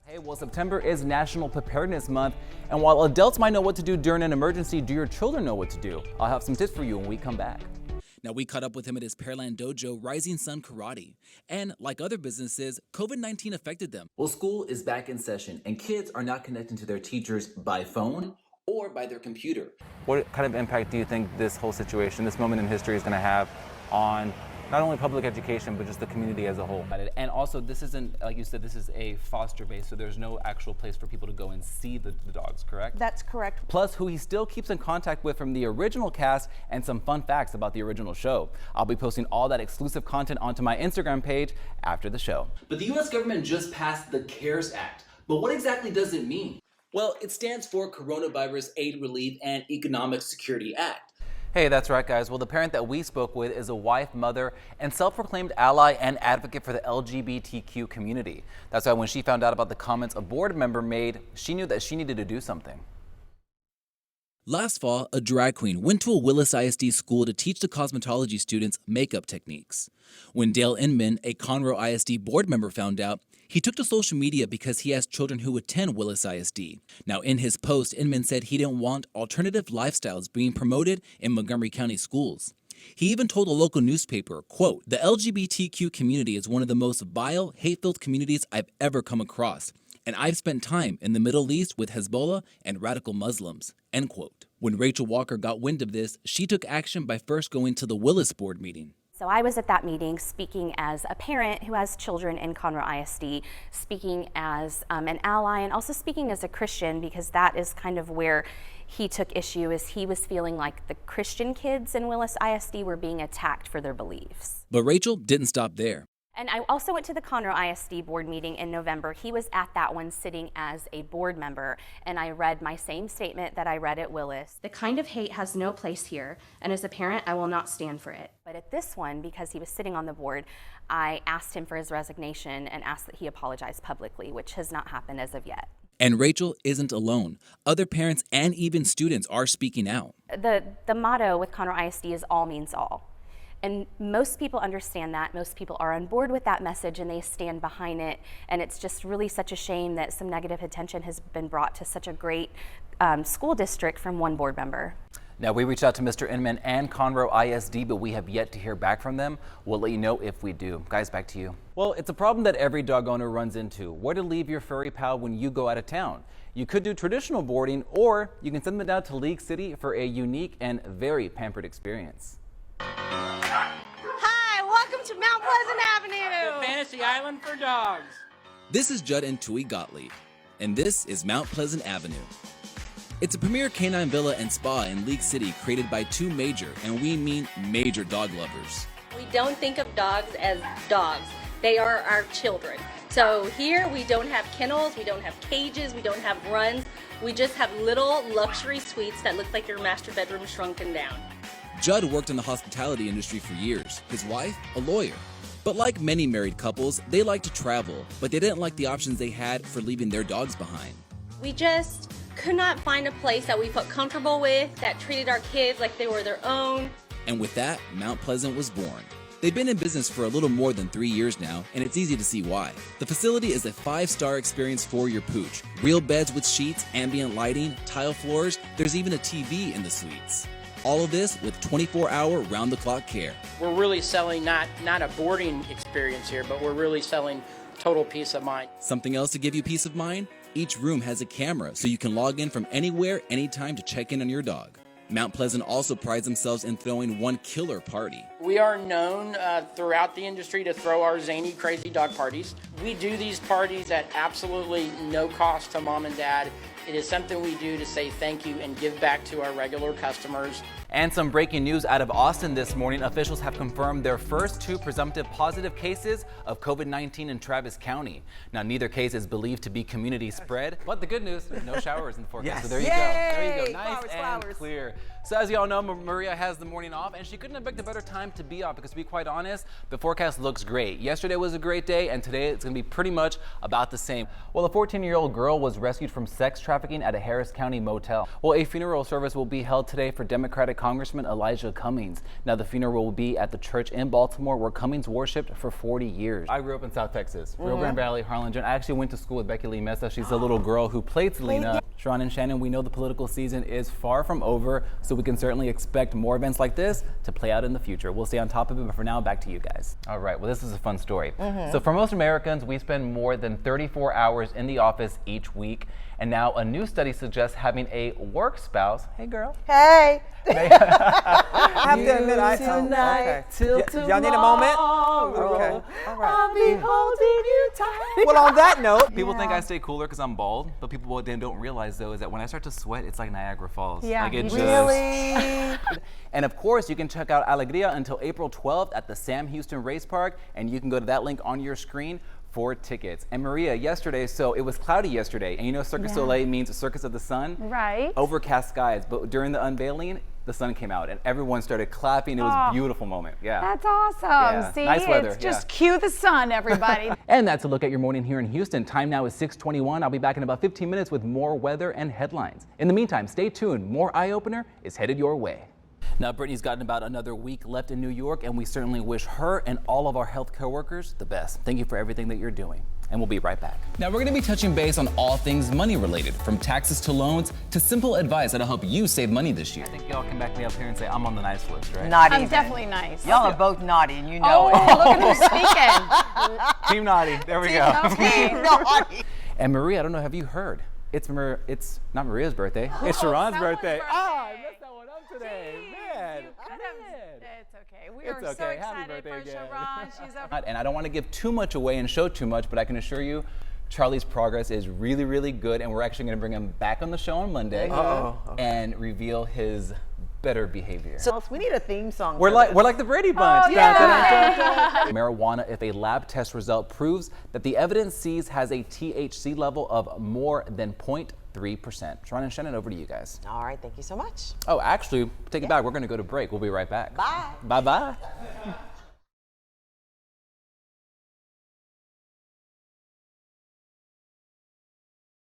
Hey, well, September is National Preparedness Month, and while adults might know what to do during an emergency, do your children know what to do? I'll have some tips for you when we come back. Now, we caught up with him at his Pearland Dojo, Rising Sun Karate. And like other businesses, COVID-19 affected them. Well, school is back in session, and kids are not connecting to their teachers by phone or by their computer. What kind of impact do you think this whole situation, this moment in history, is going to have on not only public education, but just the community as a whole? And also, this isn't, like you said, this is a foster base, so there's no actual place for people to go and see the dogs, correct? That's correct. Plus, who he still keeps in contact with from the original cast and some fun facts about the original show. I'll be posting all that exclusive content onto my Instagram page after the show. But the U.S. government just passed the CARES Act. But what exactly does it mean? Well, it stands for Coronavirus Aid, Relief, and Economic Security Act. Hey, that's right, guys. Well, the parent that we spoke with is a wife, mother, and self-proclaimed ally and advocate for the LGBTQ community. That's why when she found out about the comments a board member made, she knew that she needed to do something. Last fall, a drag queen went to a Willis ISD school to teach the cosmetology students makeup techniques. When Dale Inman, a Conroe ISD board member, found out, he took to social media because he has children who attend Willis ISD. Now, in his post, Inman said he didn't want alternative lifestyles being promoted in Montgomery County schools. He even told a local newspaper, quote, "The LGBTQ community is one of the most vile, hate-filled communities I've ever come across, and I've spent time in the Middle East with Hezbollah and radical Muslims," end quote. When Rachel Walker got wind of this, she took action by first going to the Willis board meeting. So I was at that meeting speaking as a parent who has children in Conroe ISD, speaking as an ally, and also speaking as a Christian, because that is kind of where he took issue, is he was feeling like the Christian kids in Willis ISD were being attacked for their beliefs. But Rachel didn't stop there. And I also went to the Conroe ISD board meeting in November. He was at that one sitting as a board member, and I read my same statement that I read at Willis. The kind of hate has no place here, and as a parent, I will not stand for it. But at this one, because he was sitting on the board, I asked him for his resignation and asked that he apologize publicly, which has not happened as of yet. And Rachel isn't alone. Other parents and even students are speaking out. The motto with Conroe ISD is all means all. And most people understand that. Most people are on board with that message and they stand behind it. And it's just really such a shame that some negative attention has been brought to such a great school district from one board member. Now, we reached out to Mr. Inman and Conroe ISD, but we have yet to hear back from them. We'll let you know if we do. Guys, back to you. Well, it's a problem that every dog owner runs into. Where to leave your furry pal when you go out of town. You could do traditional boarding, or you can send them down to League City for a unique and very pampered experience. Hi, welcome to Mount Pleasant Avenue. The fantasy island for dogs. This is Judd and Tui Gottlieb, and this is Mount Pleasant Avenue. It's a premier canine villa and spa in League City created by two major, and we mean major, dog lovers. We don't think of dogs as dogs. They are our children. So here we don't have kennels, we don't have cages, we don't have runs. We just have little luxury suites that look like your master bedroom shrunken down. Judd worked in the hospitality industry for years, his wife, a lawyer. But like many married couples, they like to travel, but they didn't like the options they had for leaving their dogs behind. We just could not find a place that we felt comfortable with, that treated our kids like they were their own. And with that, Mount Pleasant was born. They've been in business for a little more than 3 years now, and it's easy to see why. The facility is a 5-star experience for your pooch. Real beds with sheets, ambient lighting, tile floors, there's even a TV in the suites. All of this with 24-hour round-the-clock care. We're really selling not a boarding experience here, but we're really selling total peace of mind. Something else to give you peace of mind? Each room has a camera, so you can log in from anywhere, anytime to check in on your dog. Mount Pleasant also prides themselves in throwing one killer party. We are known throughout the industry to throw our zany, crazy dog parties. We do these parties at absolutely no cost to mom and dad. It is something we do to say thank you and give back to our regular customers. And some breaking news out of Austin this morning. Officials have confirmed their first 2 presumptive positive cases of COVID-19 in Travis County. Now, neither case is believed to be community spread, but the good news, no showers in the forecast. Yes. So there you go. There you go. Nice and clear. So as y'all know, Maria has the morning off, and she couldn't have picked a better time to be off because, to be quite honest, the forecast looks great. Yesterday was a great day, and today it's going to be pretty much about the same. Well, a 14-year-old girl was rescued from sex trafficking at a Harris County motel. Well, a funeral service will be held today for Democratic Congressman Elijah Cummings. Now, the funeral will be at the church in Baltimore where Cummings worshipped for 40 years. I grew up in South Texas, Rio Grande Valley, Harlingen. I actually went to school with Becky Lee Mesa. She's the little girl who played Selena. Sharon and Shannon, we know the political season is far from over, so we can certainly expect more events like this to play out in the future. We'll stay on top of it, but for now, back to you guys. All right, well, this is a fun story. So for most Americans, we spend more than 34 hours in the office each week, and now a new study suggests having a work spouse. Hey, girl. Hey. I have to admit, Tonight, okay. Y'all need a moment? Okay. All right. I'll be holding you tight. Well, on that note, People think I stay cooler because I'm bald, but people what they don't realize though is that when I start to sweat, it's like Niagara Falls. Yeah, like it just... really? And of course, you can check out Alegria until April 12th at the Sam Houston Race Park, and you can go to that link on your screen for tickets. And Maria, yesterday, so it was cloudy yesterday, and you know Cirque du Soleil means Circus of the Sun? Right. Overcast skies, but during the unveiling, the sun came out and everyone started clapping. It was a beautiful moment. Yeah. That's awesome. Yeah. See, Nice weather. it's just cue the sun, everybody. And that's a look at your morning here in Houston. Time now is 6:21. I'll be back in about 15 minutes with more weather and headlines. In the meantime, stay tuned. More Eye Opener is headed your way. Now, Brittany's gotten about another week left in New York, and we certainly wish her and all of our healthcare workers the best. Thank you for everything that you're doing. And we'll be right back. Now, we're going to be touching base on all things money related, from taxes to loans to simple advice that'll help you save money this year. I think y'all can back me up here and say I'm on the nice list, right? Not I'm even. definitely nice. Y'all are both naughty, and you know Oh, it. look at who's speaking. Team naughty. There we go. Okay. Naughty. And Maria, I don't know, have you heard? It's not Maria's birthday. It's Sharon's someone's birthday. birthday. Ah, I messed that one up today. Man. It's okay. We It's are so okay. Happy excited birthday for again. Sharon. She's a And I don't want to give too much away and show too much, but I can assure you Charlie's progress is really, really good, and we're actually going to bring him back on the show on Monday and reveal his better behavior. So we need a theme song. We're like the Brady Bunch. Oh, yeah. Marijuana, if a lab test result proves that the evidence sees has a THC level of more than 0.3%. Sharon and Shannon, over to you guys. All right, thank you so much. Oh, actually, take it back. We're going to go to break. We'll be right back. Bye. Bye-bye.